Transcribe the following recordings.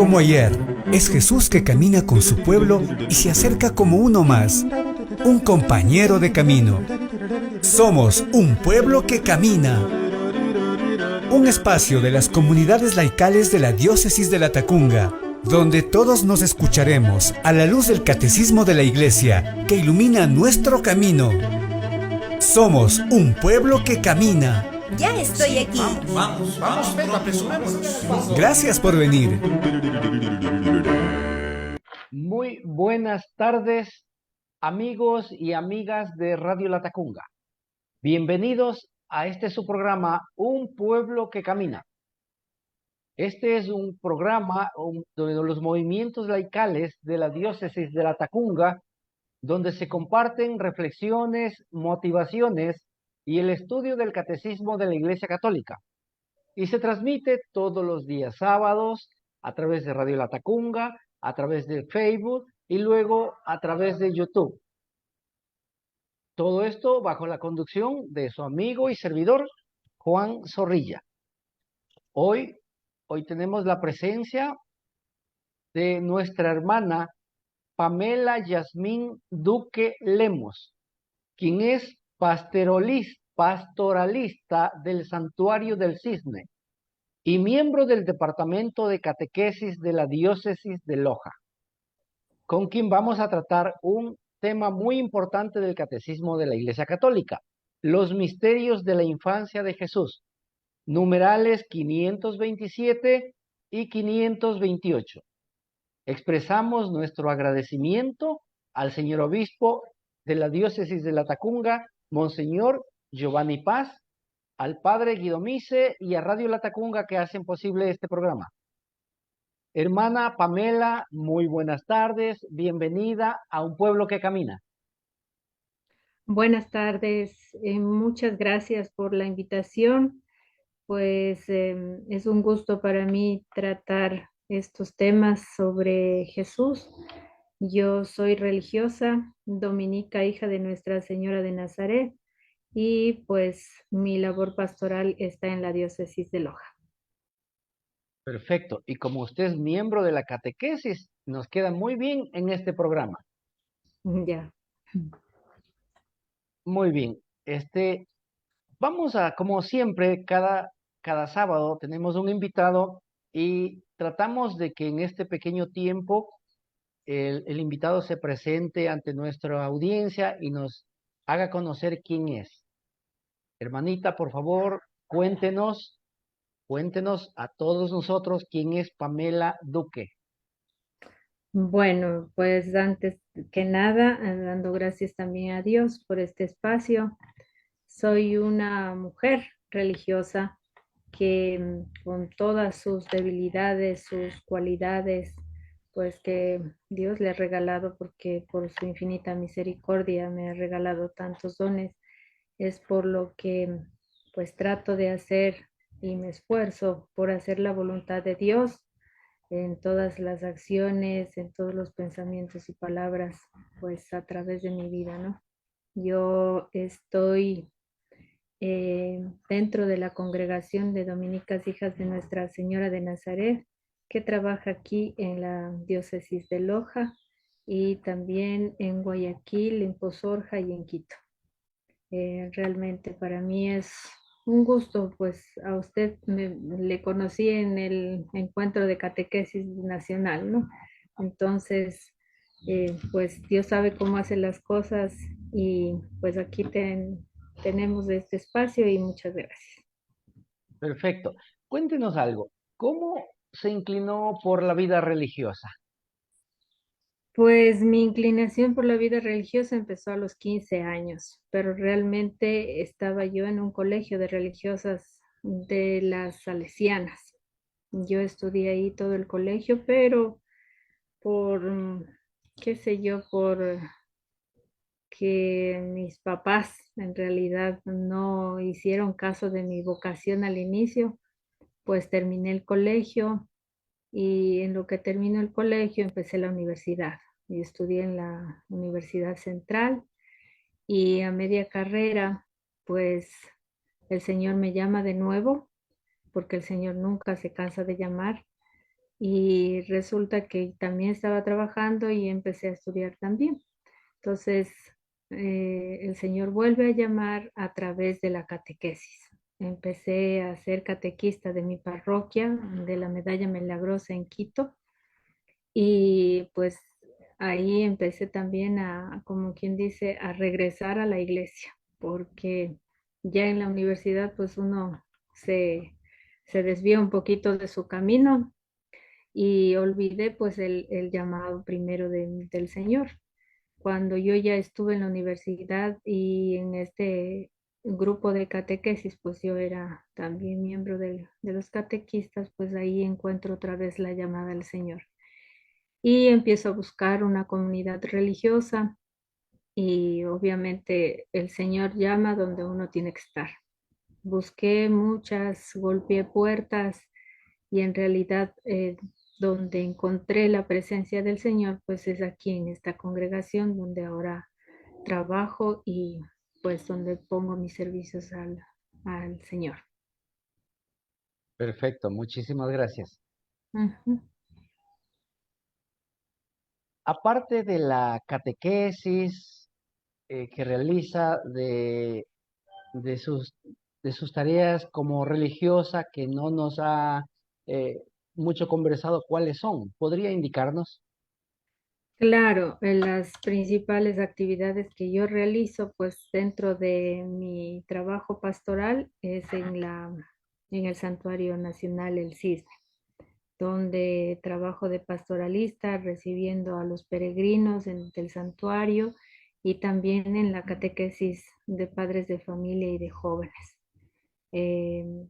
como ayer. Es Jesús que camina con su pueblo y se acerca como uno más, un compañero de camino. Somos un pueblo que camina. Un espacio de las comunidades laicales de la Diócesis de Latacunga, donde todos nos escucharemos a la luz del Catecismo de la Iglesia que ilumina nuestro camino. Somos un pueblo que camina. Ya estoy aquí. Vamos, Pedro, apresurémonos. Gracias por venir. Muy buenas tardes, amigos y amigas de Radio Latacunga. Bienvenidos a su programa, Un Pueblo que Camina. Este es un programa de los movimientos laicales de la Diócesis de Latacunga, donde se comparten reflexiones, motivaciones y el estudio del Catecismo de la Iglesia Católica. Y se transmite todos los días sábados a través de Radio Latacunga, a través de Facebook y luego a través de YouTube. Todo esto bajo la conducción de su amigo y servidor, Juan Zorrilla. Hoy tenemos la presencia de nuestra hermana Pamela Yasmín Duque Lemos, quien es pastoralista del Santuario del Cisne y miembro del Departamento de Catequesis de la Diócesis de Loja, con quien vamos a tratar un tema muy importante del Catecismo de la Iglesia Católica: los misterios de la infancia de Jesús, numerales 527 y 528. Expresamos nuestro agradecimiento al señor obispo de la Diócesis de Latacunga, Monseñor Giovanni Paz, al padre Guido Mise y a Radio Latacunga que hacen posible este programa. Hermana Pamela, muy buenas tardes, bienvenida a Un Pueblo que Camina. Buenas tardes, muchas gracias por la invitación. Pues es un gusto para mí tratar estos temas sobre Jesús. Yo soy religiosa, dominica, hija de Nuestra Señora de Nazaret, y pues mi labor pastoral está en la diócesis de Loja. Perfecto, y como usted es miembro de la catequesis, nos queda muy bien en este programa. Ya. Muy bien, vamos a, como siempre, cada sábado tenemos un invitado y tratamos de que en este pequeño tiempo el invitado se presente ante nuestra audiencia y nos haga conocer quién es. Hermanita, por favor, cuéntenos a todos nosotros quién es Pamela Duque. Bueno, pues antes que nada, dando gracias también a Dios por este espacio. Soy una mujer religiosa que con todas sus debilidades, sus cualidades, pues que Dios le ha regalado, porque por su infinita misericordia me ha regalado tantos dones, es por lo que pues trato de hacer y me esfuerzo por hacer la voluntad de Dios en todas las acciones, en todos los pensamientos y palabras, pues a través de mi vida, ¿no? Yo estoy dentro de la congregación de Dominicas Hijas de Nuestra Señora de Nazaret, que trabaja aquí en la diócesis de Loja y también en Guayaquil, en Pozorja y en Quito. Realmente para mí es un gusto, pues a usted le conocí en el encuentro de catequesis nacional, ¿no? Entonces, pues Dios sabe cómo hace las cosas y pues aquí tenemos este espacio y muchas gracias. Perfecto. Cuéntenos algo. ¿Cómo se inclinó por la vida religiosa? Pues mi inclinación por la vida religiosa empezó a los 15 años, pero realmente estaba yo en un colegio de religiosas de las salesianas. Yo estudié ahí todo el colegio, pero por, qué sé yo, por que mis papás en realidad no hicieron caso de mi vocación al inicio, pues terminé el colegio y en lo que terminó el colegio empecé la universidad. Y estudié en la Universidad Central y a media carrera, pues el Señor me llama de nuevo, porque el Señor nunca se cansa de llamar. y resulta que también estaba trabajando y empecé a estudiar también. Entonces, el Señor vuelve a llamar a través de la catequesis. Empecé a ser catequista de mi parroquia, de la Medalla Milagrosa en Quito, y pues ahí empecé también como quien dice, a regresar a la iglesia, porque ya en la universidad pues uno se desvía un poquito de su camino y olvidé pues el llamado primero del Señor. Cuando yo ya estuve en la universidad y en este grupo de catequesis, pues yo era también miembro de los catequistas, pues ahí encuentro otra vez la llamada del Señor. Y empiezo a buscar una comunidad religiosa y obviamente el Señor llama donde uno tiene que estar. Busqué muchas, golpeé puertas y en realidad donde encontré la presencia del Señor, pues es aquí en esta congregación donde ahora trabajo y pues donde pongo mis servicios al Señor. Perfecto, muchísimas gracias. Ujú. Aparte de la catequesis que realiza de sus, de sus tareas como religiosa que no nos ha eh, mucho conversado, ¿cuáles son? ¿Podría indicarnos? Claro, en las principales actividades que yo realizo, pues dentro de mi trabajo pastoral es en el Santuario Nacional El Cisne, donde trabajo de pastoralista, recibiendo a los peregrinos del santuario y también en la catequesis de padres de familia y de jóvenes. Eh,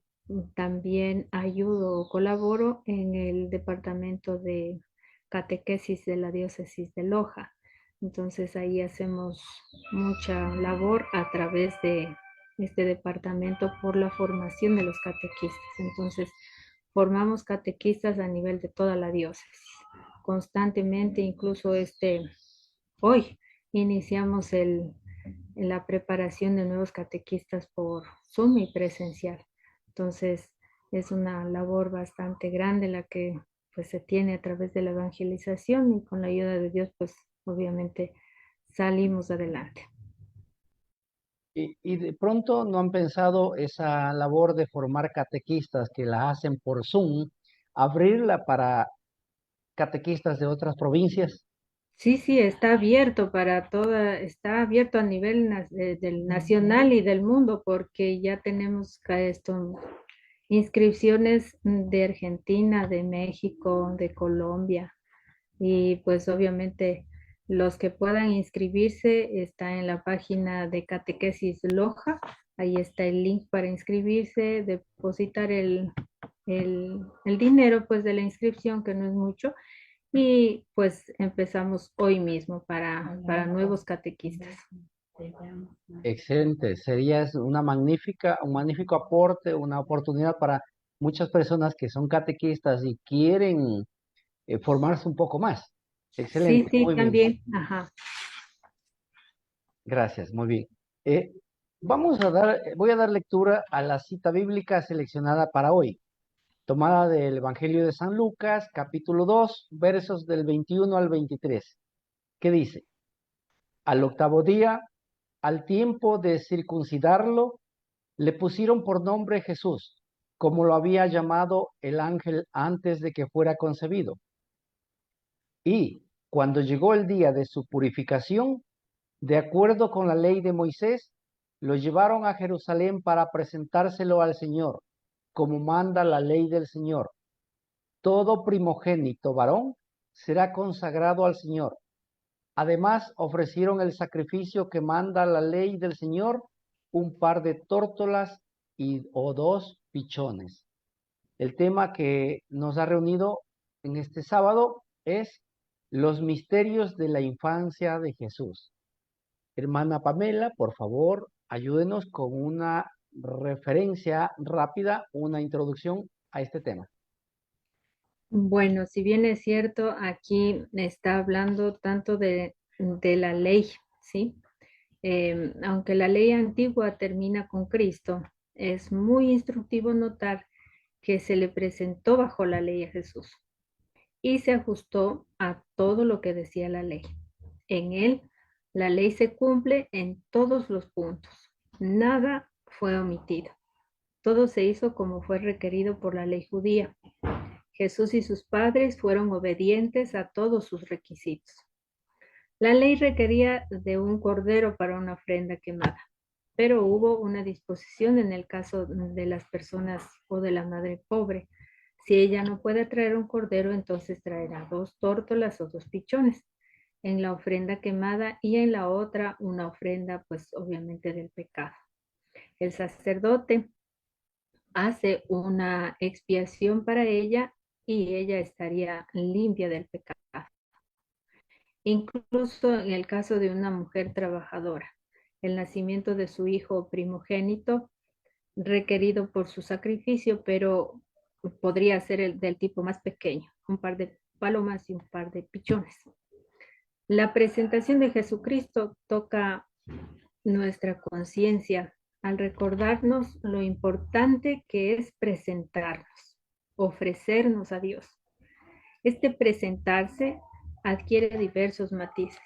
También ayudo o colaboro en el departamento de catequesis de la diócesis de Loja. Entonces ahí hacemos mucha labor a través de este departamento por la formación de los catequistas. Entonces formamos catequistas a nivel de toda la diócesis. Constantemente, incluso hoy iniciamos en la preparación de nuevos catequistas por Zoom y presencial. Entonces, es una labor bastante grande la que pues se tiene a través de la evangelización y con la ayuda de Dios, pues obviamente salimos adelante. Y de pronto no han pensado esa labor de formar catequistas que la hacen por Zoom, abrirla para catequistas de otras provincias. Sí, sí, está abierto para toda, está abierto a nivel del nacional y del mundo porque ya tenemos inscripciones de Argentina, de México, de Colombia. Y pues obviamente los que puedan inscribirse está en la página de Catequesis Loja. Ahí está el link para inscribirse, depositar el dinero pues de la inscripción, que no es mucho. Y pues empezamos hoy mismo para nuevos catequistas. Excelente, sería un magnífico aporte, una oportunidad para muchas personas que son catequistas y quieren formarse un poco más. Sí, Excelente, sí, muy bien, también. Ajá. gracias, muy bien. Voy a dar lectura a la cita bíblica seleccionada para hoy, tomada del Evangelio de San Lucas, capítulo 2, versos del 21 al 23, que dice: Al octavo día, al tiempo de circuncidarlo, le pusieron por nombre Jesús, como lo había llamado el ángel antes de que fuera concebido. Y cuando llegó el día de su purificación, de acuerdo con la ley de Moisés, lo llevaron a Jerusalén para presentárselo al Señor, como manda la ley del Señor. Todo primogénito varón será consagrado al Señor. Además, ofrecieron el sacrificio que manda la ley del Señor, un par de tórtolas o dos pichones. El tema que nos ha reunido en este sábado es los misterios de la infancia de Jesús. Hermana Pamela, por favor, ayúdenos con una referencia rápida, una introducción a este tema. Bueno, si bien es cierto, aquí está hablando tanto de la ley, ¿sí? Aunque la ley antigua termina con Cristo, es muy instructivo notar que se le presentó bajo la ley a Jesús. y se ajustó a todo lo que decía la ley. En él, la ley se cumple en todos los puntos. Nada fue omitido. Todo se hizo como fue requerido por la ley judía. Jesús y sus padres fueron obedientes a todos sus requisitos. La ley requería de un cordero para una ofrenda quemada, pero hubo una disposición en el caso de las personas o de la madre pobre. Si ella no puede traer un cordero, entonces traerá 2 tórtolas o 2 pichones en la ofrenda quemada y en la otra una ofrenda, pues obviamente del pecado. El sacerdote hace una expiación para ella y ella estaría limpia del pecado. Incluso en el caso de una mujer trabajadora, el nacimiento de su hijo primogénito requerido por su sacrificio, pero podría ser el del tipo más pequeño, un par de palomas y un par de pichones. La presentación de Jesucristo toca nuestra conciencia al recordarnos lo importante que es presentarnos, ofrecernos a Dios. Este presentarse adquiere diversos matices.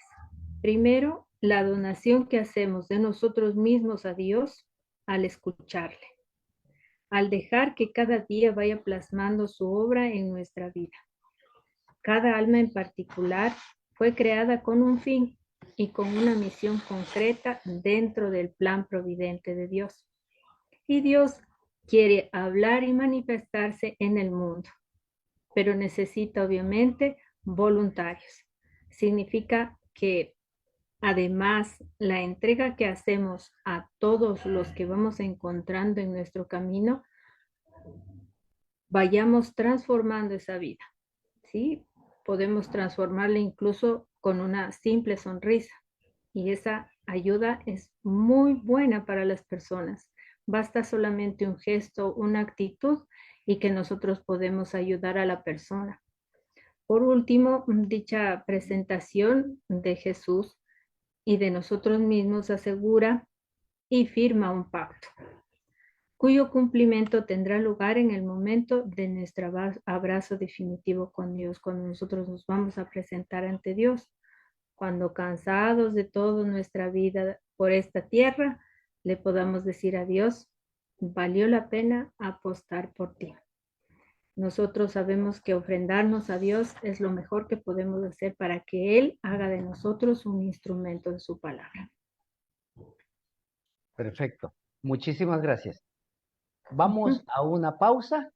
Primero, la donación que hacemos de nosotros mismos a Dios al escucharle, al dejar que cada día vaya plasmando su obra en nuestra vida. Cada alma en particular fue creada con un fin y con una misión concreta dentro del plan providente de Dios. Y Dios quiere hablar y manifestarse en el mundo, pero necesita obviamente voluntarios. Significa que además la entrega que hacemos a todos los que vamos encontrando en nuestro camino, vayamos transformando esa vida, ¿sí? Podemos transformarla incluso con una simple sonrisa y esa ayuda es muy buena para las personas. Basta solamente un gesto, una actitud y que nosotros podemos ayudar a la persona. Por último, dicha presentación de Jesús y de nosotros mismos asegura y firma un pacto, cuyo cumplimiento tendrá lugar en el momento de nuestro abrazo definitivo con Dios, cuando nosotros nos vamos a presentar ante Dios, cuando cansados de toda nuestra vida por esta tierra, le podamos decir a Dios, valió la pena apostar por ti. Nosotros sabemos que ofrendarnos a Dios es lo mejor que podemos hacer para que Él haga de nosotros un instrumento de su palabra. Perfecto. Muchísimas gracias. Vamos a una pausa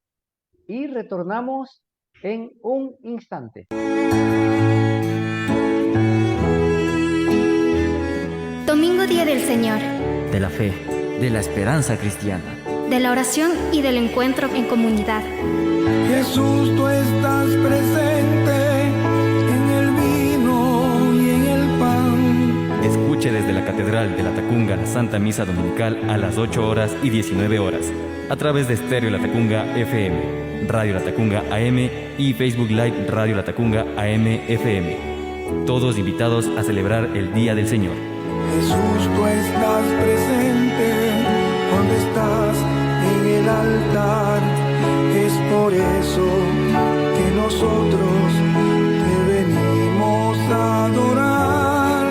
y retornamos en un instante. Domingo, Día del Señor, de la fe, de la esperanza cristiana, de la oración y del encuentro en comunidad. Jesús, tú estás presente en el vino y en el pan. Escuche desde la Catedral de La Tacunga la Santa Misa Dominical a las 8 horas y 19 horas, a través de Estéreo La Tacunga FM, Radio La Tacunga AM y Facebook Live Radio La Tacunga AM FM. Todos invitados a celebrar el Día del Señor. Jesús, tú estás presente cuando estás en el altar. Es por eso que nosotros te venimos a adorar.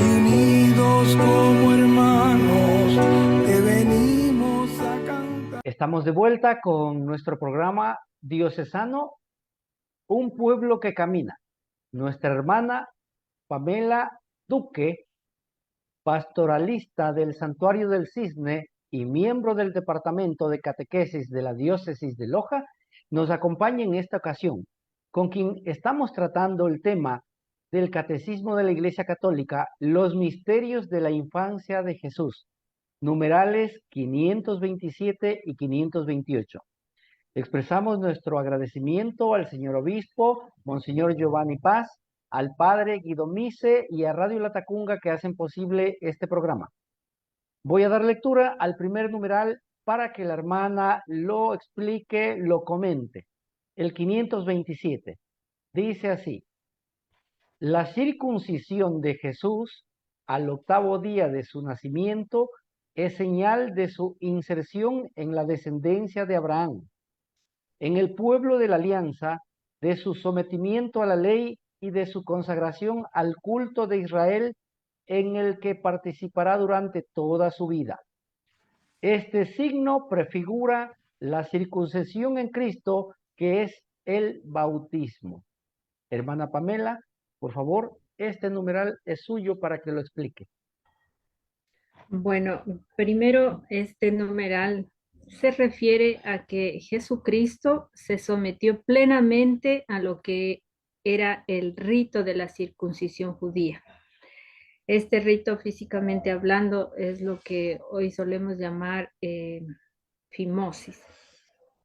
Y unidos como hermanos te venimos a cantar. Estamos de vuelta con nuestro programa diocesano, Un Pueblo que Camina. Nuestra hermana Pamela Duque, pastoralista del Santuario del Cisne y miembro del Departamento de Catequesis de la Diócesis de Loja, nos acompaña en esta ocasión, con quien estamos tratando el tema del Catecismo de la Iglesia Católica, los misterios de la infancia de Jesús, numerales 527 y 528. Expresamos nuestro agradecimiento al señor obispo, Monseñor Giovanni Paz, al padre Guido Mise y a Radio La Tacunga que hacen posible este programa. Voy a dar lectura al primer numeral para que la hermana lo explique, lo comente. El 527 dice así: la circuncisión de Jesús al 8º día de su nacimiento es señal de su inserción en la descendencia de Abraham. En el pueblo de la alianza de su sometimiento a la ley y de su consagración al culto de Israel en el que participará durante toda su vida. Este signo prefigura la circuncisión en Cristo, que es el bautismo. Hermana Pamela, por favor, este numeral es suyo para que lo explique. Bueno, primero este numeral se refiere a que Jesucristo se sometió plenamente a lo que era el rito de la circuncisión judía. Este rito, físicamente hablando, es lo que hoy solemos llamar fimosis,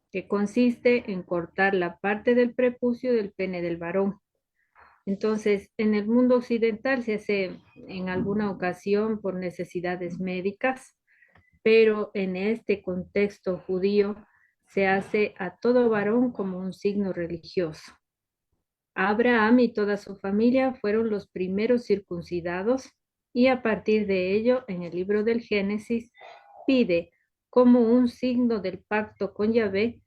que consiste en cortar la parte del prepucio del pene del varón. Entonces, en el mundo occidental se hace en alguna ocasión por necesidades médicas, pero en este contexto judío se hace a todo varón como un signo religioso. Abraham y toda su familia fueron los primeros circuncidados y a partir de ello, en el libro del Génesis, pide como un signo del pacto con Yahvé,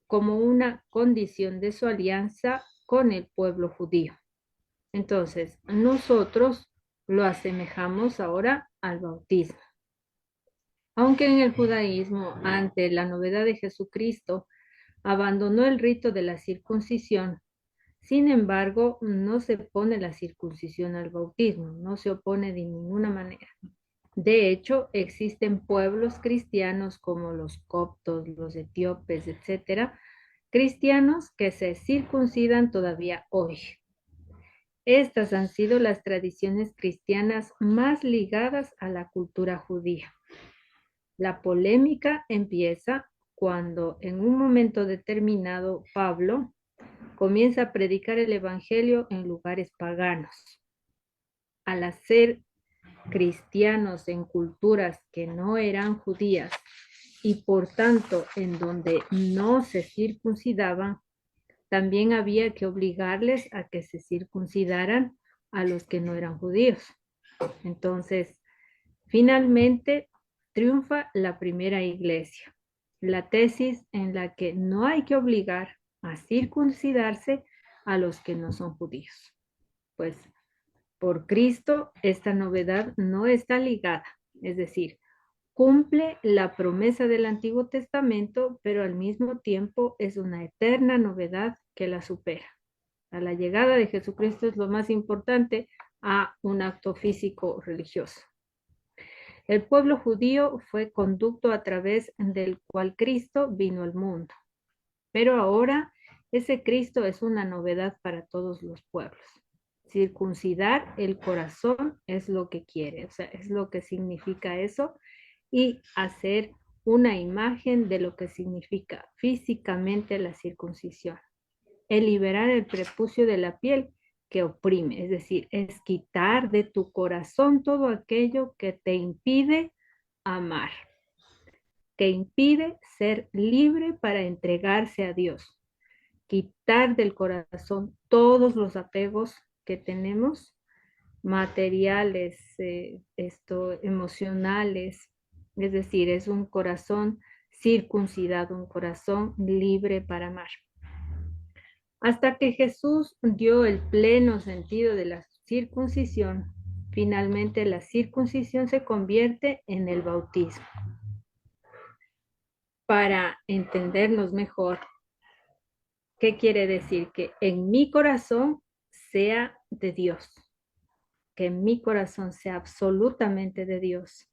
como una condición de su alianza con el pueblo judío. Entonces, nosotros lo asemejamos ahora al bautismo. Aunque en el judaísmo, ante la novedad de Jesucristo, abandonó el rito de la circuncisión, sin embargo, no se pone la circuncisión al bautismo, no se opone de ninguna manera. De hecho, existen pueblos cristianos como los coptos, los etíopes, etcétera, cristianos que se circuncidan todavía hoy. Estas han sido las tradiciones cristianas más ligadas a la cultura judía. La polémica empieza cuando en un momento determinado Pablo comienza a predicar el evangelio en lugares paganos. Al hacer cristianos en culturas que no eran judías y por tanto en donde no se circuncidaban, también había que obligarles a que se circuncidaran a los que no eran judíos. Entonces, finalmente triunfa la primera iglesia, la tesis en la que no hay que obligar a circuncidarse a los que no son judíos. Pues por Cristo esta novedad no está ligada, es decir, cumple la promesa del Antiguo Testamento, pero al mismo tiempo es una eterna novedad que la supera. A la llegada de Jesucristo es lo más importante a un acto físico religioso. El pueblo judío fue conducto a través del cual Cristo vino al mundo, pero ahora ese Cristo es una novedad para todos los pueblos. Circuncidar el corazón es lo que quiere, o sea, es lo que significa eso, y hacer una imagen de lo que significa físicamente la circuncisión. El liberar el prepucio de la piel que oprime, es decir, es quitar de tu corazón todo aquello que te impide amar, que impide ser libre para entregarse a Dios. Quitar del corazón todos los apegos que tenemos, materiales, emocionales, es decir, es un corazón circuncidado, un corazón libre para amar. Hasta que Jesús dio el pleno sentido de la circuncisión, finalmente la circuncisión se convierte en el bautismo. Para entendernos mejor, ¿qué quiere decir? Que en mi corazón sea de Dios, que en mi corazón sea absolutamente de Dios.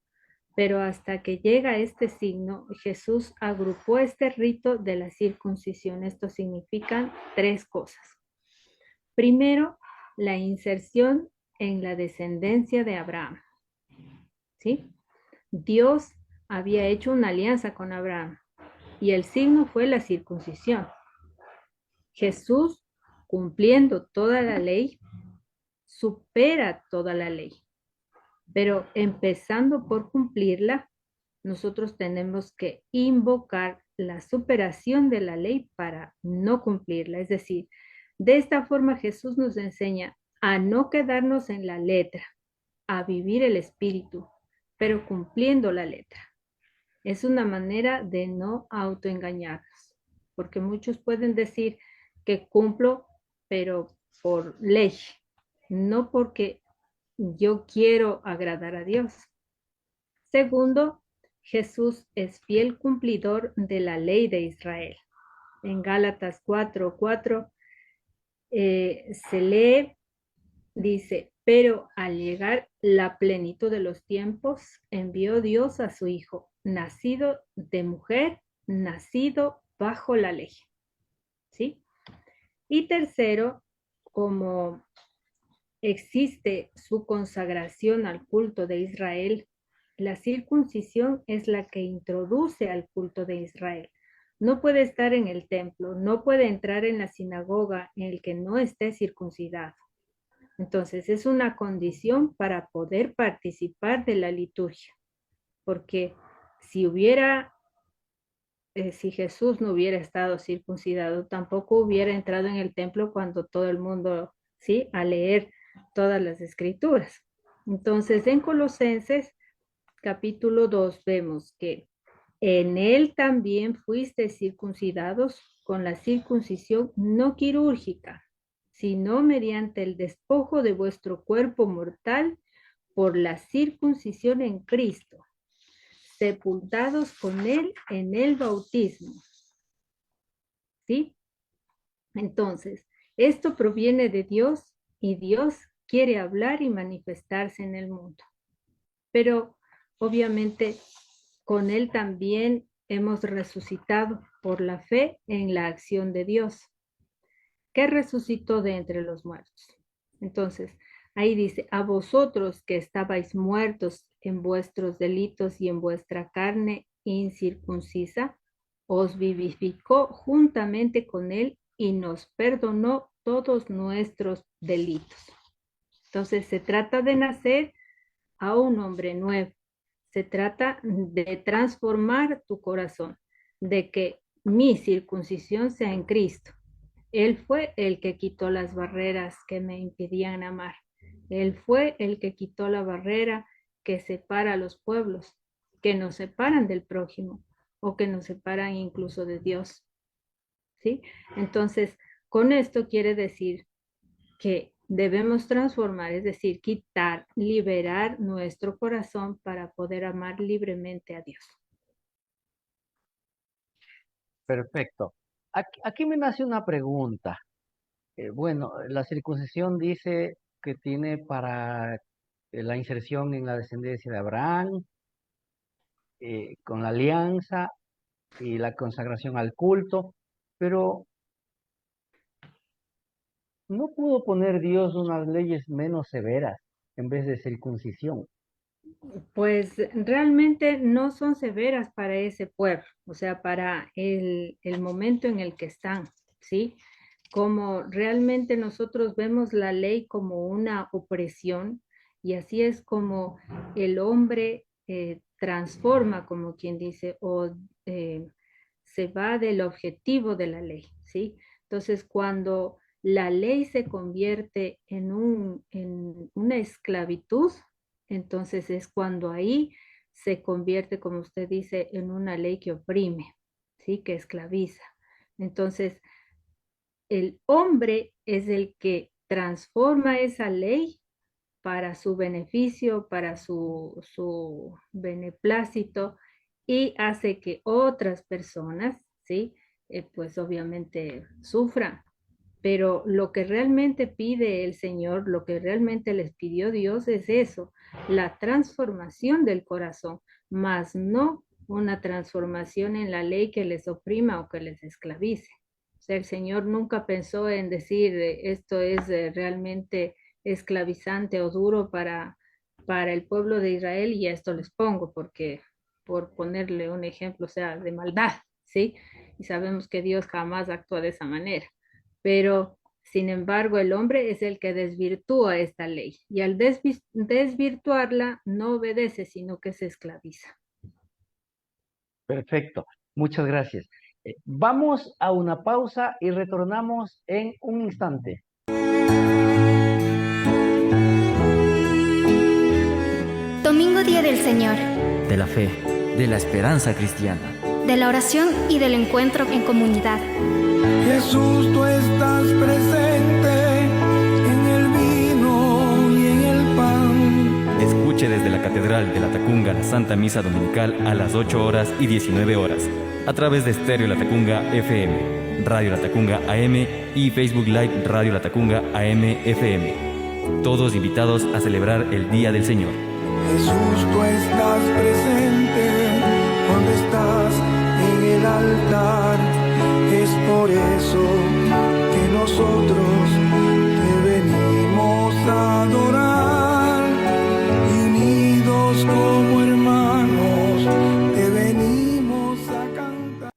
Pero hasta que llega este signo, Jesús agrupó este rito de la circuncisión. Esto significa tres cosas. Primero, la inserción en la descendencia de Abraham. ¿Sí? Dios había hecho una alianza con Abraham y el signo fue la circuncisión. Jesús, cumpliendo toda la ley, supera toda la ley. Pero empezando por cumplirla, nosotros tenemos que invocar la superación de la ley para no cumplirla. Es decir, de esta forma Jesús nos enseña a no quedarnos en la letra, a vivir el espíritu, pero cumpliendo la letra. Es una manera de no autoengañarnos, porque muchos pueden decir que cumplo, pero por ley, no porque yo quiero agradar a Dios. Segundo, Jesús es fiel cumplidor de la ley de Israel. En Gálatas 4:4 se lee, dice, pero al llegar la plenitud de los tiempos, envió Dios a su Hijo, nacido de mujer, nacido bajo la ley. ¿Sí? Y tercero, como existe su consagración al culto de Israel, la circuncisión es la que introduce al culto de Israel. No puede estar en el templo, no puede entrar en la sinagoga en el que no esté circuncidado. Entonces, es una condición para poder participar de la liturgia, porque si Jesús no hubiera estado circuncidado, tampoco hubiera entrado en el templo cuando todo el mundo, ¿sí?, a leer todas las escrituras. Entonces, en Colosenses capítulo 2 vemos que en él también fuiste circuncidados con la circuncisión no quirúrgica, sino mediante el despojo de vuestro cuerpo mortal por la circuncisión en Cristo, sepultados con él en el bautismo. ¿Sí? Entonces, esto proviene de Dios y Dios quiere hablar y manifestarse en el mundo. Pero obviamente con él también hemos resucitado por la fe en la acción de Dios, que resucitó de entre los muertos. Entonces, ahí dice, a vosotros que estabais muertos en vuestros delitos y en vuestra carne incircuncisa, os vivificó juntamente con él y nos perdonó todos nuestros delitos. Entonces, se trata de nacer a un hombre nuevo. Se trata de transformar tu corazón, de que mi circuncisión sea en Cristo. Él fue el que quitó las barreras que me impedían amar. Él fue el que quitó la barrera que separa a los pueblos, que nos separan del prójimo o que nos separan incluso de Dios. ¿Sí? Entonces, con esto quiere decir que debemos transformar, es decir, quitar, liberar nuestro corazón para poder amar libremente a Dios. Perfecto. Aquí me nace una pregunta. Bueno, la circuncisión dice que tiene para la inserción en la descendencia de Abraham, con la alianza y la consagración al culto, pero ¿no pudo poner Dios unas leyes menos severas en vez de circuncisión? Pues realmente no son severas para ese pueblo, o sea, para el momento en el que están, ¿sí? Como realmente nosotros vemos la ley como una opresión, y así es como el hombre transforma, como quien dice, o se va del objetivo de la ley, ¿sí? Entonces, cuando la ley se convierte en una esclavitud, entonces es cuando ahí se convierte, como usted dice, en una ley que oprime, ¿sí? Que esclaviza. Entonces, el hombre es el que transforma esa ley para su beneficio, para su beneplácito, y hace que otras personas, ¿sí? Pues obviamente sufran. Pero lo que realmente pide el Señor, lo que realmente les pidió Dios es eso, la transformación del corazón, más no una transformación en la ley que les oprima o que les esclavice. O sea, el Señor nunca pensó en decir esto es realmente esclavizante o duro para el pueblo de Israel y esto les pongo, porque por ponerle un ejemplo, o sea, de maldad, ¿sí? Y sabemos que Dios jamás actúa de esa manera. Pero, sin embargo, el hombre es el que desvirtúa esta ley y al desvirtuarla no obedece, sino que se esclaviza. Perfecto, muchas gracias. Vamos a una pausa y retornamos en un instante. Domingo Día del Señor, De la fe, de la esperanza cristiana. de la oración y del encuentro en comunidad. Jesús, tú estás Catedral de la Tacunga la Santa Misa Dominical a las 8 horas y 19 horas, a través de Estéreo La Tacunga FM, Radio La Tacunga AM y Facebook Live Radio La Tacunga AM FM. Todos invitados a celebrar el Día del Señor. Jesús, tú estás presente cuando estás en el altar. Es por eso que nosotros te venimos a adorar. Y unidos como hermanos te venimos a cantar.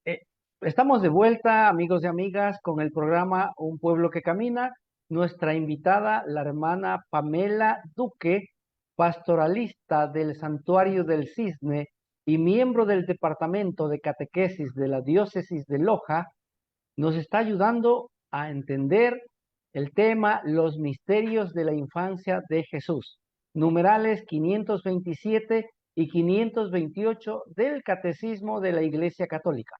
Estamos de vuelta, amigos y amigas, con el programa Un Pueblo que Camina. Nuestra invitada, la hermana Pamela Duque, pastoralista del Santuario del Cisne y miembro del Departamento de Catequesis de la Diócesis de Loja, nos está ayudando a entender el tema Los misterios de la infancia de Jesús, numerales 527 y 528 del Catecismo de la Iglesia Católica.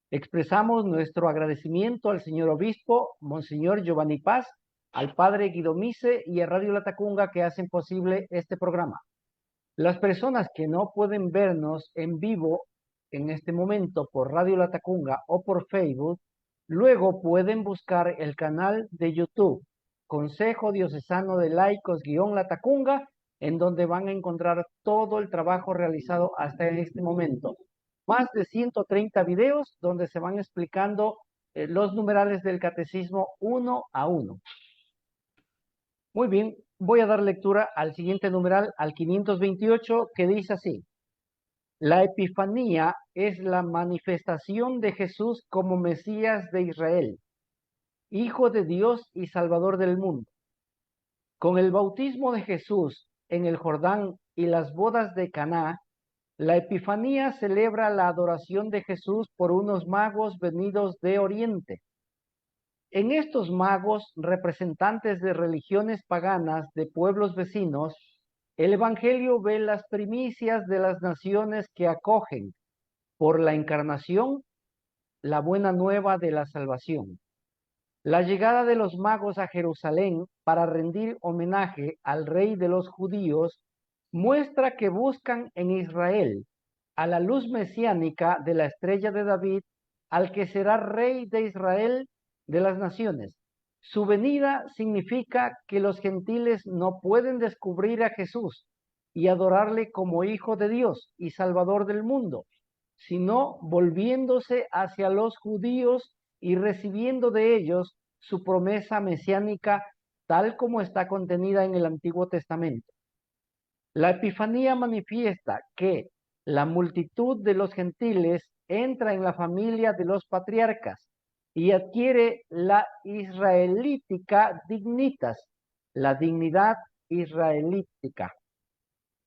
Expresamos nuestro agradecimiento al señor obispo, Monseñor Giovanni Paz, al padre Guido Mise y a Radio La Tacunga que hacen posible este programa. Las personas que no pueden vernos en vivo en este momento por Radio La Tacunga o por Facebook, luego pueden buscar el canal de YouTube, Consejo Diocesano de Laicos La Tacunga, en donde van a encontrar todo el trabajo realizado hasta este momento. Más de 130 videos donde se van explicando los numerales del catecismo uno a uno. Muy bien, voy a dar lectura al siguiente numeral, al 528, que dice así: la Epifanía es la manifestación de Jesús como Mesías de Israel, Hijo de Dios y Salvador del mundo. Con el bautismo de Jesús en el Jordán y las bodas de Caná, la Epifanía celebra la adoración de Jesús por unos magos venidos de Oriente. En estos magos, representantes de religiones paganas de pueblos vecinos, el Evangelio ve las primicias de las naciones que acogen, por la encarnación, la buena nueva de la salvación. La llegada de los magos a Jerusalén para rendir homenaje al rey de los judíos muestra que buscan en Israel a la luz mesiánica de la estrella de David, al que será rey de Israel de las naciones. Su venida significa que los gentiles no pueden descubrir a Jesús y adorarle como Hijo de Dios y Salvador del mundo, sino volviéndose hacia los judíos y recibiendo de ellos su promesa mesiánica tal como está contenida en el Antiguo Testamento. La Epifanía manifiesta que la multitud de los gentiles entra en la familia de los patriarcas y adquiere la israelítica dignitas, la dignidad israelítica.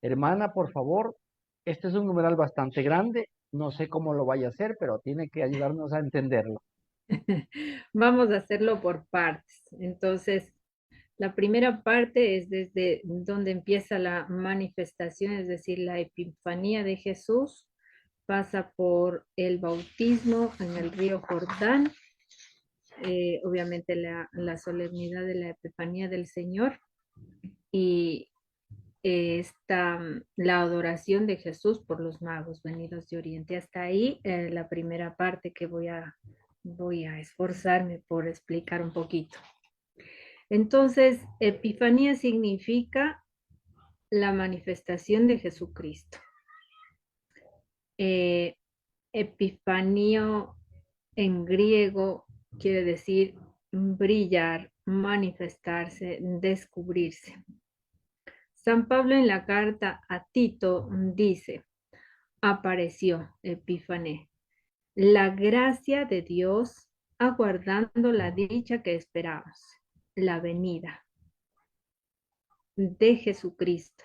Hermana, por favor, este es un numeral bastante grande, no sé cómo lo vaya a hacer, pero tiene que ayudarnos a entenderlo. Vamos a hacerlo por partes. Entonces, la primera parte es desde donde empieza la manifestación, es decir, la epifanía de Jesús, pasa por el bautismo en el río Jordán, obviamente la solemnidad de la epifanía del Señor y la adoración de Jesús por los magos venidos de Oriente. Hasta ahí la primera parte que voy a esforzarme por explicar un poquito. Entonces, epifanía significa la manifestación de Jesucristo. Epifanio en griego quiere decir brillar, manifestarse, descubrirse. San Pablo en la carta a Tito dice: apareció, Epifané, la gracia de Dios aguardando la dicha que esperamos, la venida de Jesucristo.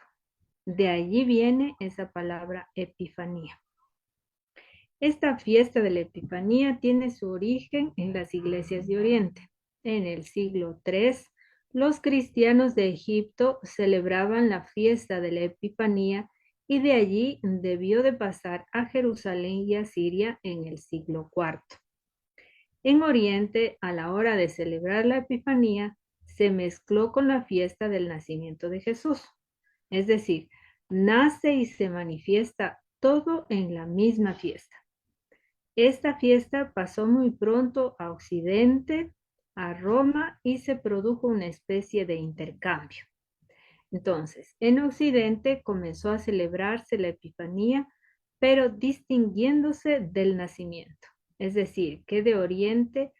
De allí viene esa palabra epifanía. Esta fiesta de la Epifanía tiene su origen en las iglesias de Oriente. En el siglo III, los cristianos de Egipto celebraban la fiesta de la Epifanía y de allí debió de pasar a Jerusalén y a Siria en el siglo IV. En Oriente, a la hora de celebrar la Epifanía, se mezcló con la fiesta del nacimiento de Jesús. Es decir, nace y se manifiesta todo en la misma fiesta. Esta fiesta pasó muy pronto a Occidente, a Roma, y se produjo una especie de intercambio. Entonces, en Occidente comenzó a celebrarse la Epifanía, pero distinguiéndose del nacimiento. Es decir, que de Oriente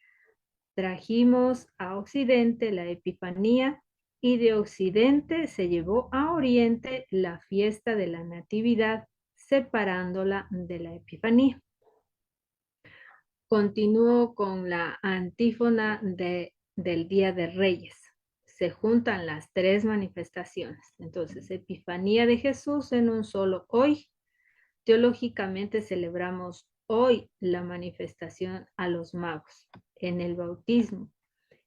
trajimos a Occidente la Epifanía y de Occidente se llevó a Oriente la fiesta de la Natividad, separándola de la Epifanía. Continúo con la antífona del Día de Reyes. Se juntan las tres manifestaciones. Entonces, Epifanía de Jesús en un solo hoy. Teológicamente celebramos hoy la manifestación a los magos en el bautismo.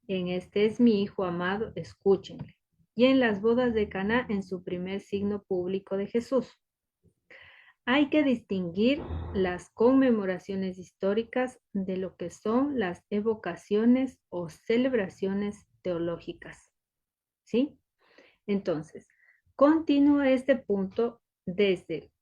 En este es mi hijo amado, escúchenle. Y en las bodas de Caná, en su primer signo público de Jesús. Hay que distinguir las conmemoraciones históricas de lo que son las evocaciones o celebraciones teológicas. ¿Sí? Entonces, continúa este punto desde,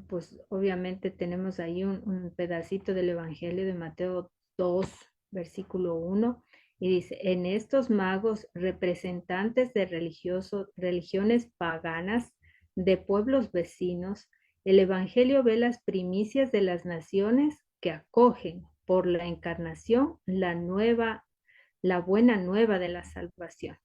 pues obviamente tenemos ahí un pedacito del Evangelio de Mateo 2, versículo 1, y dice, en estos magos, representantes de religiones paganas, de pueblos vecinos, el Evangelio ve las primicias de las naciones que acogen por la encarnación la buena nueva de la salvación.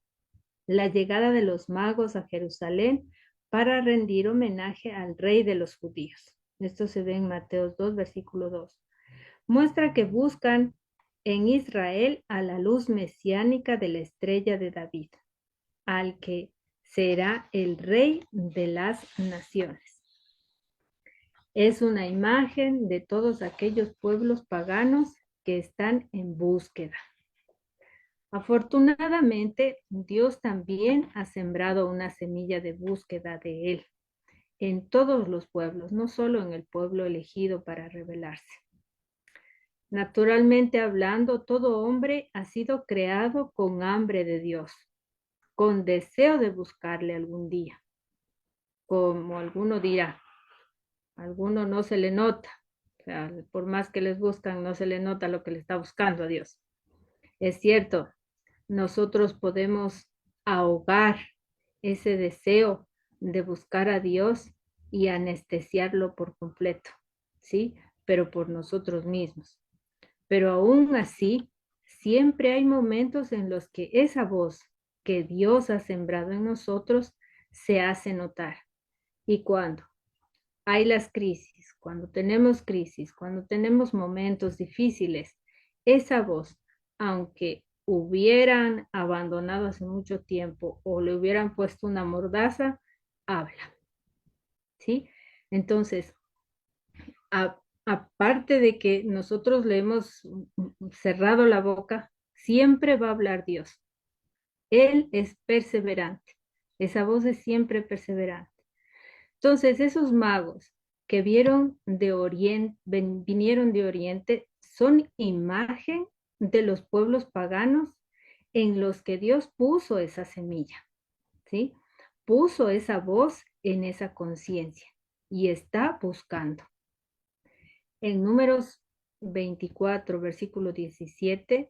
La llegada de los magos a Jerusalén para rendir homenaje al rey de los judíos. Esto se ve en Mateo 2, versículo 2. Muestra que buscan en Israel a la luz mesiánica de la estrella de David, al que será el rey de las naciones. Es una imagen de todos aquellos pueblos paganos que están en búsqueda. Afortunadamente, Dios también ha sembrado una semilla de búsqueda de Él en todos los pueblos, no solo en el pueblo elegido para revelarse. Naturalmente hablando, todo hombre ha sido creado con hambre de Dios, con deseo de buscarle algún día. Como alguno dirá, a alguno no se le nota, o sea, por más que les buscan, no se le nota lo que le está buscando a Dios. Es cierto, nosotros podemos ahogar ese deseo de buscar a Dios y anestesiarlo por completo, ¿sí? Pero por nosotros mismos. Pero aún así, siempre hay momentos en los que esa voz que Dios ha sembrado en nosotros se hace notar. ¿Y cuándo? Hay las crisis, cuando tenemos momentos difíciles, esa voz, aunque hubieran abandonado hace mucho tiempo o le hubieran puesto una mordaza, habla. ¿Sí? Entonces, aparte de que nosotros le hemos cerrado la boca, siempre va a hablar Dios. Él es perseverante. Esa voz es siempre perseverante. Entonces, esos magos que vinieron de Oriente, son imagen de los pueblos paganos en los que Dios puso esa semilla, ¿sí? Puso esa voz en esa conciencia y está buscando. En Números 24, versículo 17,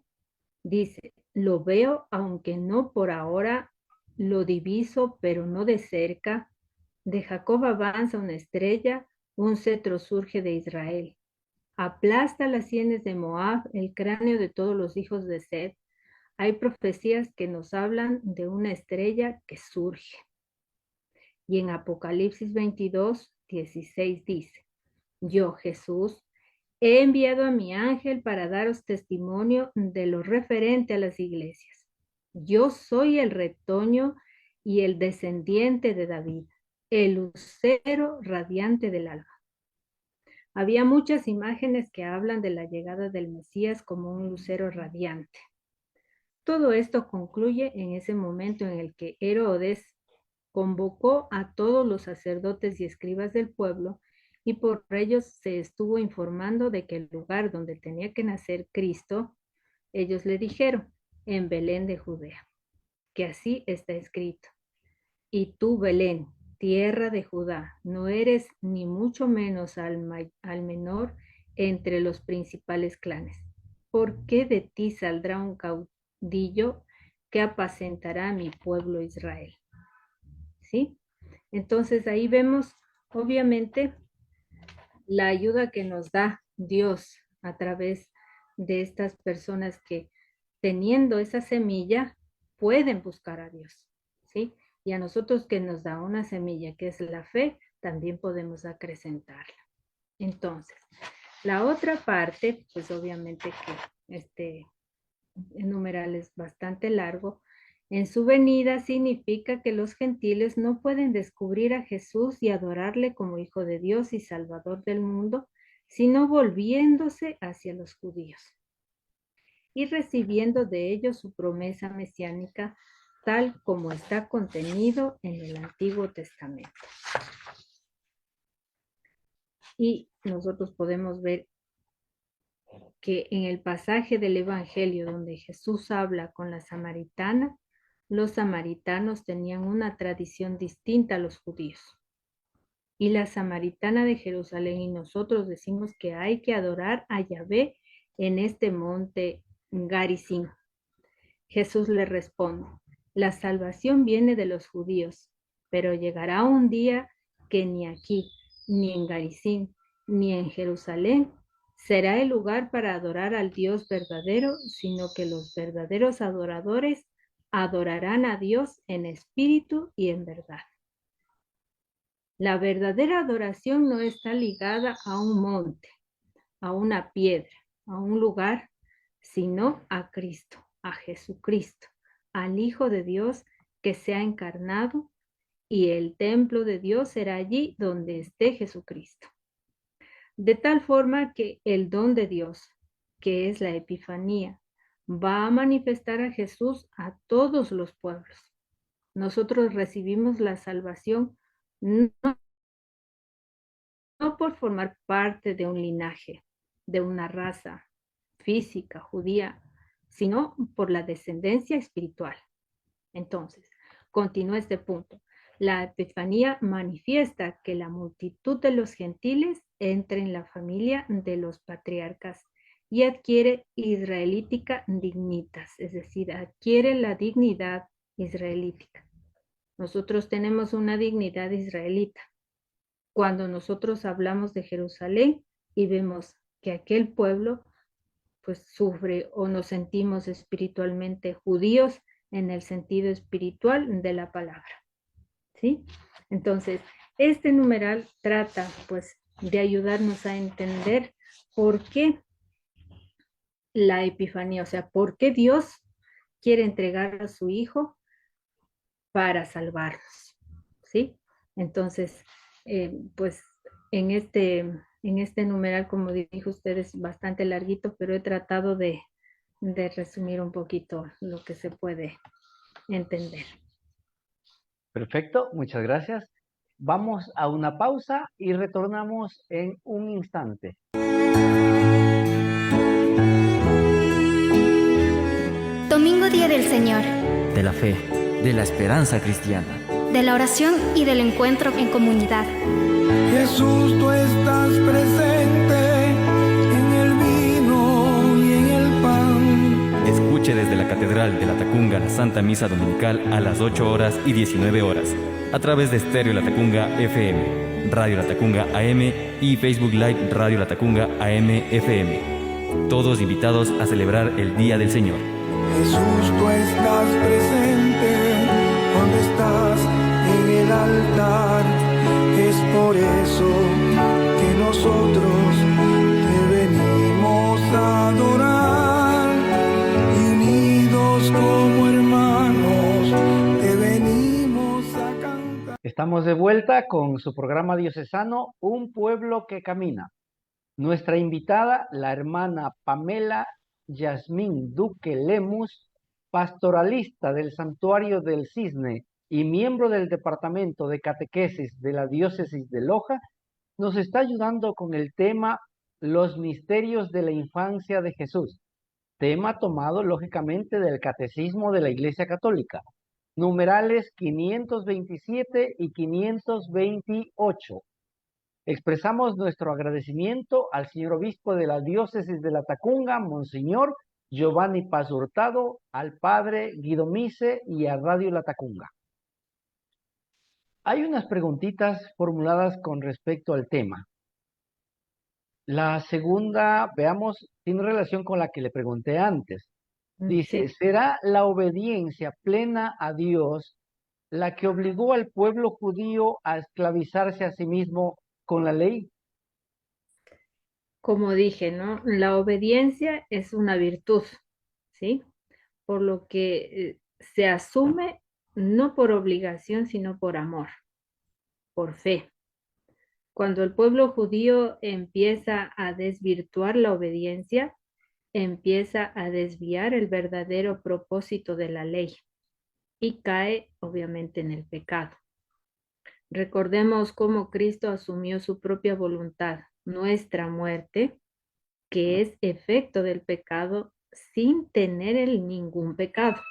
dice, lo veo aunque no por ahora, lo diviso pero no de cerca. De Jacob avanza una estrella, un cetro surge de Israel. Aplasta las sienes de Moab, el cráneo de todos los hijos de Seth. Hay profecías que nos hablan de una estrella que surge. Y en Apocalipsis 22, 16 dice, yo, Jesús, he enviado a mi ángel para daros testimonio de lo referente a las iglesias. Yo soy el retoño y el descendiente de David, el lucero radiante del alba. Había muchas imágenes que hablan de la llegada del Mesías como un lucero radiante. Todo esto concluye en ese momento en el que Herodes convocó a todos los sacerdotes y escribas del pueblo y por ellos se estuvo informando de que el lugar donde tenía que nacer Cristo, ellos le dijeron, en Belén de Judea, que así está escrito. Y tú, Belén, tierra de Judá, no eres ni mucho menos al menor entre los principales clanes. ¿Por qué de ti saldrá un caudillo que apacentará a mi pueblo Israel? ¿Sí? Entonces ahí vemos, obviamente, la ayuda que nos da Dios a través de estas personas que, teniendo esa semilla, pueden buscar a Dios, ¿sí? Y a nosotros que nos da una semilla que es la fe, también podemos acrecentarla. Entonces, la otra parte, pues obviamente que este numeral es bastante largo. En su venida significa que los gentiles no pueden descubrir a Jesús y adorarle como Hijo de Dios y Salvador del mundo, sino volviéndose hacia los judíos y recibiendo de ellos su promesa mesiánica, tal como está contenido en el Antiguo Testamento. Y nosotros podemos ver que en el pasaje del Evangelio donde Jesús habla con la samaritana, los samaritanos tenían una tradición distinta a los judíos. Y la samaritana de Jerusalén y nosotros decimos que hay que adorar a Yahvé en este monte Garizim. Jesús le responde, la salvación viene de los judíos, pero llegará un día que ni aquí, ni en Garizim, ni en Jerusalén será el lugar para adorar al Dios verdadero, sino que los verdaderos adoradores adorarán a Dios en espíritu y en verdad. La verdadera adoración no está ligada a un monte, a una piedra, a un lugar, sino a Cristo, a Jesucristo, al Hijo de Dios que se ha encarnado, y el templo de Dios será allí donde esté Jesucristo. De tal forma que el don de Dios, que es la Epifanía, va a manifestar a Jesús a todos los pueblos. Nosotros recibimos la salvación no por formar parte de un linaje, de una raza física judía, sino por la descendencia espiritual. Entonces, continúa este punto. La Epifanía manifiesta que la multitud de los gentiles entra en la familia de los patriarcas y adquiere israelítica dignitas, es decir, adquiere la dignidad israelítica. Nosotros tenemos una dignidad israelita. Cuando nosotros hablamos de Jerusalén y vemos que aquel pueblo pues sufre o nos sentimos espiritualmente judíos en el sentido espiritual de la palabra, ¿sí? Entonces, este numeral trata pues de ayudarnos a entender por qué la Epifanía, o sea, por qué Dios quiere entregar a su Hijo para salvarnos, ¿sí? Entonces, pues en este numeral, como dijo usted, es bastante larguito, pero he tratado de resumir un poquito lo que se puede entender. Perfecto, muchas gracias. Vamos a una pausa y retornamos en un instante. Domingo Día del Señor, De la fe, de la esperanza cristiana. de la oración y del encuentro en comunidad. Jesús, tú estás presente en el vino y en el pan. Escuche desde la Catedral de la Tacunga la Santa Misa Dominical a las 8 horas y 19 horas, a través de Estéreo La Tacunga FM, Radio La Tacunga AM y Facebook Live Radio La Tacunga AM FM. Todos invitados a celebrar el Día del Señor. Jesús, tú estás presente cuando estás en el altar. Es por eso que nosotros te venimos a adorar. Y unidos como hermanos te venimos a cantar. Estamos de vuelta con su programa diocesano, Un Pueblo que Camina. Nuestra invitada, la hermana Pamela Yasmín Duque Lemus, pastoralista del Santuario del Cisne y miembro del Departamento de Catequesis de la Diócesis de Loja, nos está ayudando con el tema Los misterios de la infancia de Jesús, tema tomado lógicamente del Catecismo de la Iglesia Católica. numerales 527 y 528. Expresamos nuestro agradecimiento al señor obispo de la diócesis de La Tacunga, Monseñor Giovanni Paz Hurtado, al padre Guido Mise y a Radio La Tacunga. Hay unas preguntitas formuladas con respecto al tema. La segunda, veamos, tiene relación con la que le pregunté antes. Dice, Sí. ¿será la obediencia plena a Dios la que obligó al pueblo judío a esclavizarse a sí mismo con la ley? Como dije, ¿no? La obediencia es una virtud, ¿sí? Por lo que se asume no por obligación, sino por amor, por fe. Cuando el pueblo judío empieza a desvirtuar la obediencia, empieza a desviar el verdadero propósito de la ley y cae obviamente en el pecado. Recordemos cómo Cristo asumió su propia voluntad, nuestra muerte, que es efecto del pecado sin tener él ningún pecado,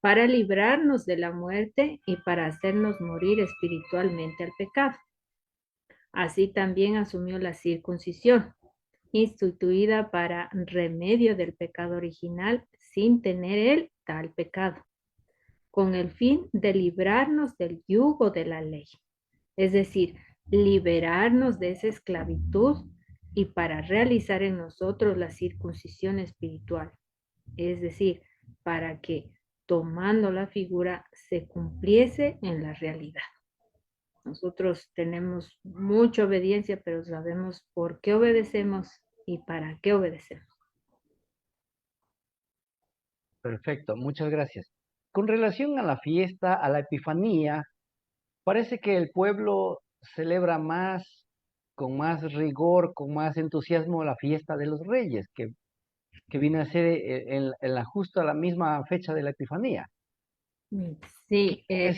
para librarnos de la muerte y para hacernos morir espiritualmente al pecado. Así también asumió la circuncisión, instituida para remedio del pecado original sin tener él tal pecado, con el fin de librarnos del yugo de la ley, es decir, liberarnos de esa esclavitud y para realizar en nosotros la circuncisión espiritual, es decir, para que tomando la figura se cumpliese en la realidad. Nosotros tenemos mucha obediencia, pero sabemos por qué obedecemos y para qué obedecemos. Perfecto, muchas gracias. Con relación a la fiesta, a la Epifanía, parece que el pueblo celebra más, con más rigor, con más entusiasmo la fiesta de los Reyes, que viene a ser justo a la misma fecha de la Epifanía. Sí, Que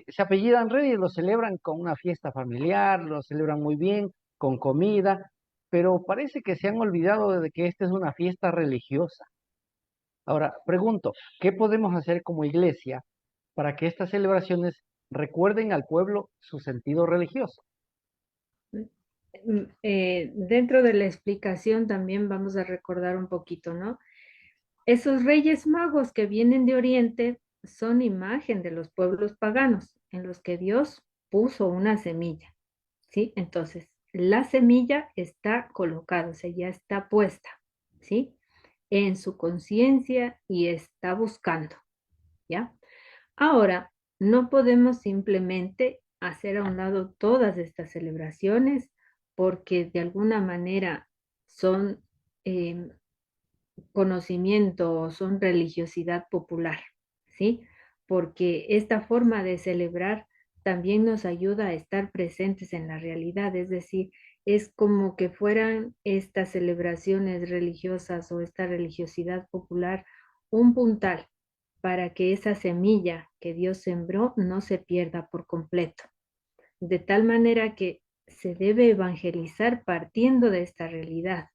se apellidan Reyes, lo celebran con una fiesta familiar, lo celebran muy bien, con comida, pero parece que se han olvidado de que esta es una fiesta religiosa. Ahora, pregunto, ¿qué podemos hacer como iglesia para que estas celebraciones recuerden al pueblo su sentido religioso? dentro de la explicación también vamos a recordar un poquito, ¿no? Esos reyes magos que vienen de Oriente son imagen de los pueblos paganos en los que Dios puso una semilla, ¿sí? Entonces, la semilla está colocada, o sea, ya está puesta, ¿sí? En su conciencia y está buscando, ¿ya? Ahora, no podemos simplemente hacer a un lado todas estas celebraciones porque de alguna manera son eh, conocimiento o son religiosidad popular, ¿sí? Porque esta forma de celebrar también nos ayuda a estar presentes en la realidad, es decir, es como que fueran estas celebraciones religiosas o esta religiosidad popular un puntal para que esa semilla que Dios sembró no se pierda por completo. De tal manera que se debe evangelizar partiendo de esta realidad,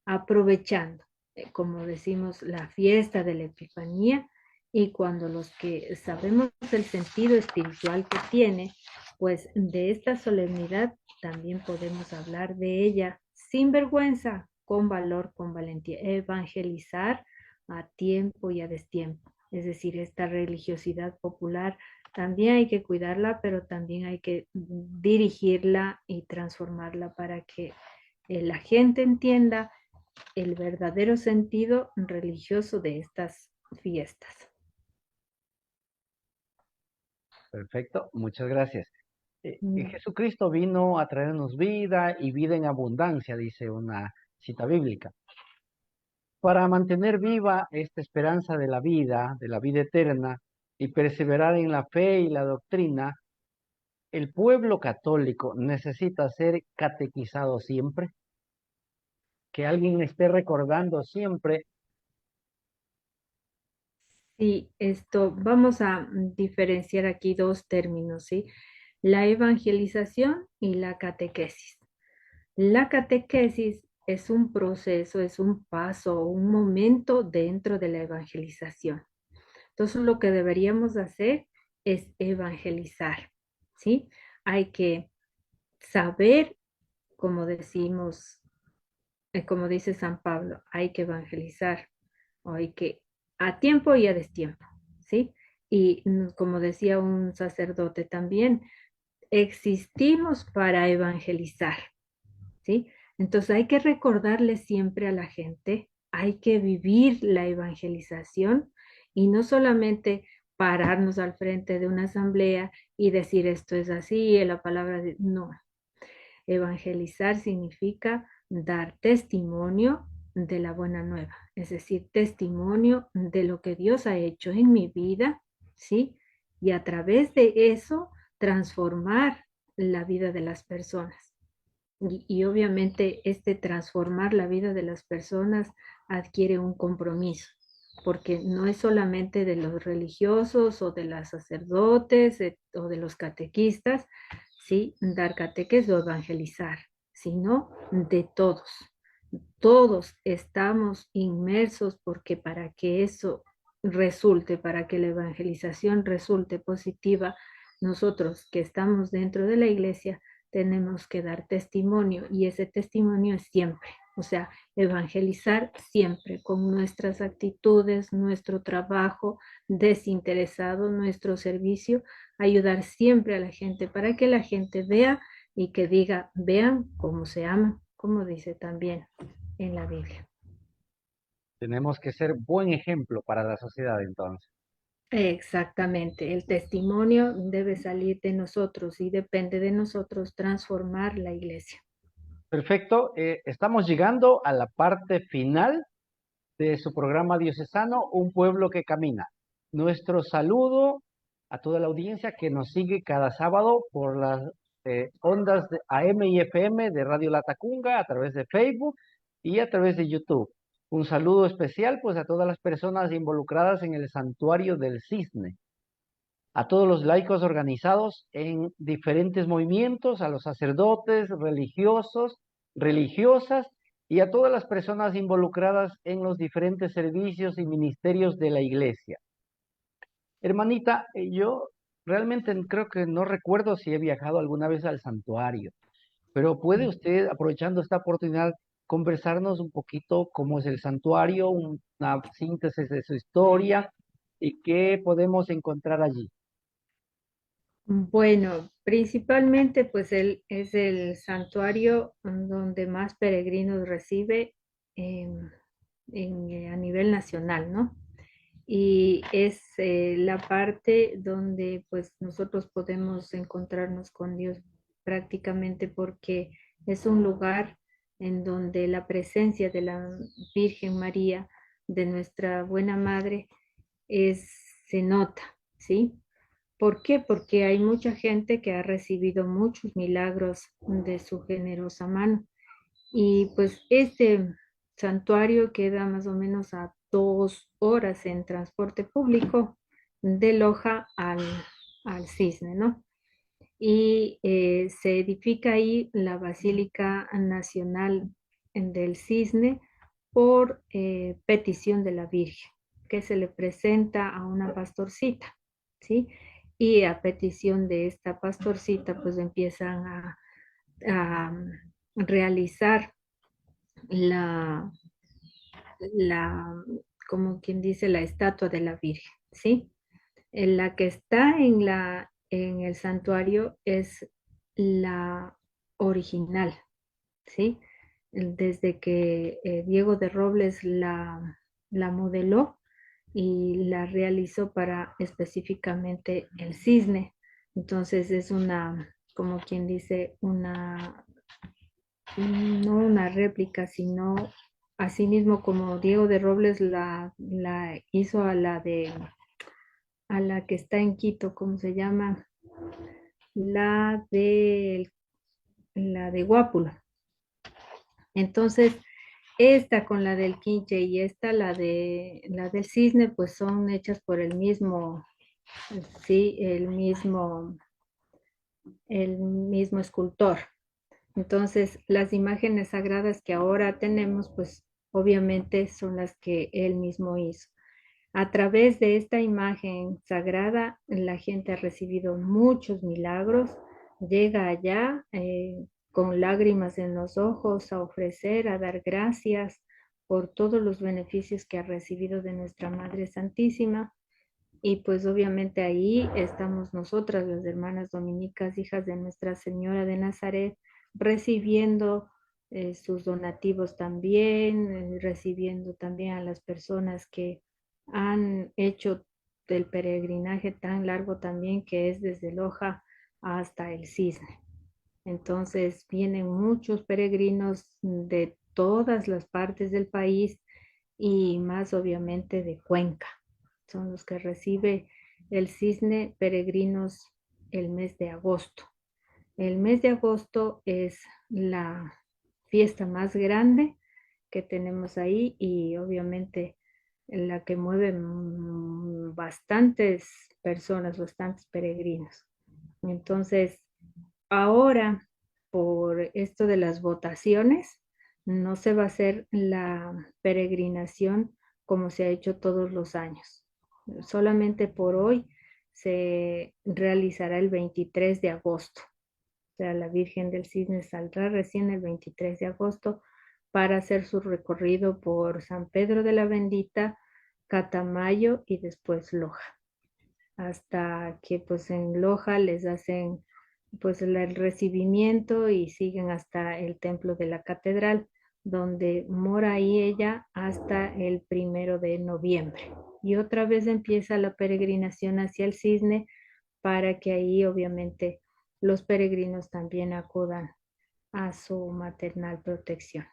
aprovechando, como decimos, la fiesta de la Epifanía y cuando los que sabemos el sentido espiritual que tiene, pues de esta solemnidad también podemos hablar de ella sin vergüenza, con valor, con valentía, evangelizar a tiempo y a destiempo. Es decir, esta religiosidad popular también hay que cuidarla, pero también hay que dirigirla y transformarla para que la gente entienda el verdadero sentido religioso de estas fiestas. Perfecto, muchas gracias. Jesucristo vino a traernos vida y vida en abundancia, dice una cita bíblica. Para mantener viva esta esperanza de la vida eterna, y perseverar en la fe y la doctrina, el pueblo católico necesita ser catequizado siempre, que alguien esté recordando siempre. Sí, esto, vamos a diferenciar aquí dos términos, ¿sí? La evangelización y la catequesis. La catequesis es un proceso, es un paso, un momento dentro de la evangelización. Entonces lo que deberíamos hacer es evangelizar, ¿sí? Hay que saber, como decimos, como dice San Pablo, hay que evangelizar, o hay que a tiempo y a destiempo, ¿sí? Y como decía un sacerdote también, existimos para evangelizar, ¿sí? Entonces hay que recordarle siempre a la gente, hay que vivir la evangelización y no solamente pararnos al frente de una asamblea y decir esto es así, la palabra de... No, evangelizar significa dar testimonio de la buena nueva, es decir, testimonio de lo que Dios ha hecho en mi vida, ¿sí? Y a través de eso transformar la vida de las personas. Y obviamente este transformar la vida de las personas adquiere un compromiso, porque no es solamente de los religiosos o de los sacerdotes o de los catequistas, ¿sí? Dar catequesis o evangelizar, sino de todos. Todos estamos inmersos porque para que eso resulte, para que la evangelización resulte positiva, nosotros que estamos dentro de la iglesia tenemos que dar testimonio y ese testimonio es siempre, o sea, evangelizar siempre con nuestras actitudes, nuestro trabajo desinteresado, nuestro servicio, ayudar siempre a la gente para que la gente vea y que diga, vean cómo se aman, como dice también en la Biblia. Tenemos que ser buen ejemplo para la sociedad entonces. Exactamente, el testimonio debe salir de nosotros y depende de nosotros transformar la iglesia. Perfecto, estamos llegando a la parte final de su programa diocesano, Un Pueblo que Camina. Nuestro saludo a toda la audiencia que nos sigue cada sábado por las ondas de AM y FM de Radio Latacunga, a través de Facebook y a través de YouTube. Un saludo especial pues a todas las personas involucradas en el Santuario del Cisne, a todos los laicos organizados en diferentes movimientos, a los sacerdotes, religiosos, religiosas y a todas las personas involucradas en los diferentes servicios y ministerios de la iglesia. Hermanita, yo realmente creo que no recuerdo si he viajado alguna vez al santuario, pero ¿puede usted, aprovechando esta oportunidad, conversarnos un poquito cómo es el santuario, una síntesis de su historia y qué podemos encontrar allí? Bueno, principalmente pues es el santuario donde más peregrinos recibe a nivel nacional, ¿no? Y es la parte donde pues nosotros podemos encontrarnos con Dios prácticamente porque es un lugar en donde la presencia de la Virgen María, de nuestra buena madre, se nota, ¿sí? ¿Por qué? Porque hay mucha gente que ha recibido muchos milagros de su generosa mano. Y pues este santuario queda más o menos a 2 horas en transporte público de Loja al Cisne, ¿no? Y se edifica ahí la Basílica Nacional del Cisne por petición de la Virgen, que se le presenta a una pastorcita, ¿sí? Y a petición de esta pastorcita, pues empiezan a realizar la, la, como quien dice, la estatua de la Virgen, ¿sí? La que está en el santuario es la original, ¿sí? Desde que Diego de Robles la modeló y la realizó para específicamente el cisne. Entonces es una, como quien dice, no una réplica, sino así mismo como Diego de Robles la hizo a la que está en Quito, ¿cómo se llama? La de, la de Guápulo. Entonces, esta con la del Quinche y esta, la del Cisne, pues son hechas por el mismo, sí, el mismo escultor. Entonces, las imágenes sagradas que ahora tenemos, pues obviamente son las que él mismo hizo. A través de esta imagen sagrada, la gente ha recibido muchos milagros, llega allá con lágrimas en los ojos a ofrecer, a dar gracias por todos los beneficios que ha recibido de nuestra Madre Santísima. Y pues obviamente ahí estamos nosotras, las hermanas dominicas, hijas de Nuestra Señora de Nazaret, recibiendo sus donativos también, recibiendo también a las personas que han hecho del peregrinaje tan largo también, que es desde Loja hasta el Cisne. Entonces vienen muchos peregrinos de todas las partes del país y más obviamente de Cuenca. Son los que recibe el Cisne peregrinos el mes de agosto. El mes de agosto es la fiesta más grande que tenemos ahí y obviamente la que mueve bastantes personas, bastantes peregrinos. Entonces, ahora, por esto de las votaciones, no se va a hacer la peregrinación como se ha hecho todos los años. Solamente por hoy se realizará el 23 de agosto. O sea, la Virgen del Cisne saldrá recién el 23 de agosto para hacer su recorrido por San Pedro de la Bendita, Catamayo y después Loja. Hasta que pues en Loja les hacen pues el recibimiento y siguen hasta el templo de la catedral, donde mora ahí ella hasta el 1 de noviembre. Y otra vez empieza la peregrinación hacia el Cisne para que ahí obviamente los peregrinos también acudan a su maternal protección.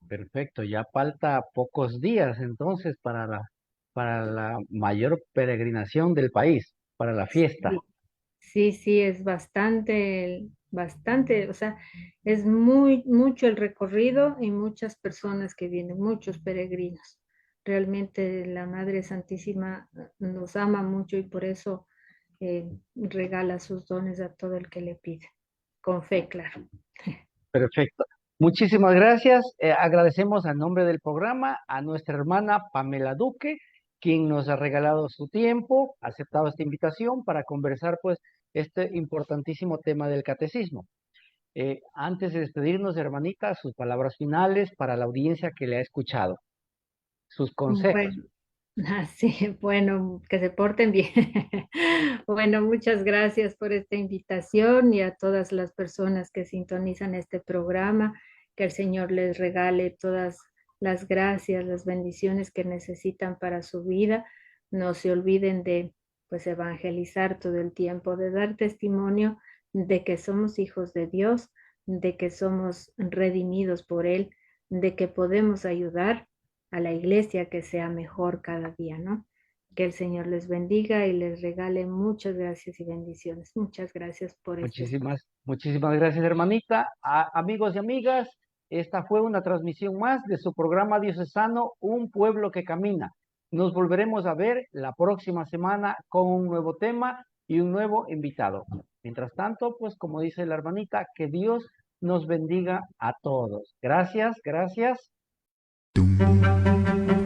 Perfecto, ya falta pocos días entonces para la mayor peregrinación del país, para la fiesta. Sí, es bastante, o sea, es mucho el recorrido y muchas personas que vienen, muchos peregrinos. Realmente la Madre Santísima nos ama mucho y por eso regala sus dones a todo el que le pide, con fe, claro. Perfecto. Muchísimas gracias. Agradecemos a nombre del programa a nuestra hermana Pamela Duque, quien nos ha regalado su tiempo, ha aceptado esta invitación para conversar pues este importantísimo tema del catecismo. Antes de despedirnos, hermanita, sus palabras finales para la audiencia que le ha escuchado. Sus consejos. Bueno, que se porten bien. Bueno, muchas gracias por esta invitación y a todas las personas que sintonizan este programa, que el Señor les regale todas las gracias, las bendiciones que necesitan para su vida. No se olviden de pues evangelizar todo el tiempo, de dar testimonio de que somos hijos de Dios, de que somos redimidos por Él, de que podemos ayudar a la iglesia que sea mejor cada día, ¿no? Que el Señor les bendiga y les regale muchas gracias y bendiciones. Muchas gracias por eso. Muchísimas gracias, hermanita. Amigos y amigas, esta fue una transmisión más de su programa diocesano Un Pueblo que Camina. Nos volveremos a ver la próxima semana con un nuevo tema y un nuevo invitado. Mientras tanto, pues como dice la hermanita, que Dios nos bendiga a todos. Gracias.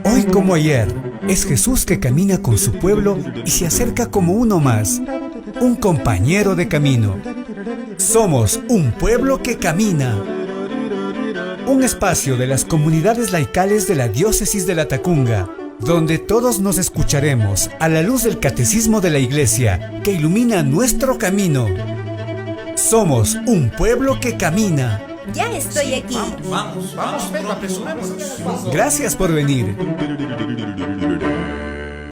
Hoy como ayer, es Jesús que camina con su pueblo y se acerca como uno más, un compañero de camino. Somos un pueblo que camina. Un espacio de las comunidades laicales de la diócesis de La Tacunga, donde todos nos escucharemos a la luz del catecismo de la Iglesia que ilumina nuestro camino. Somos un pueblo que camina. Ya estoy aquí. Vamos, venga, apresurémonos. Gracias por venir.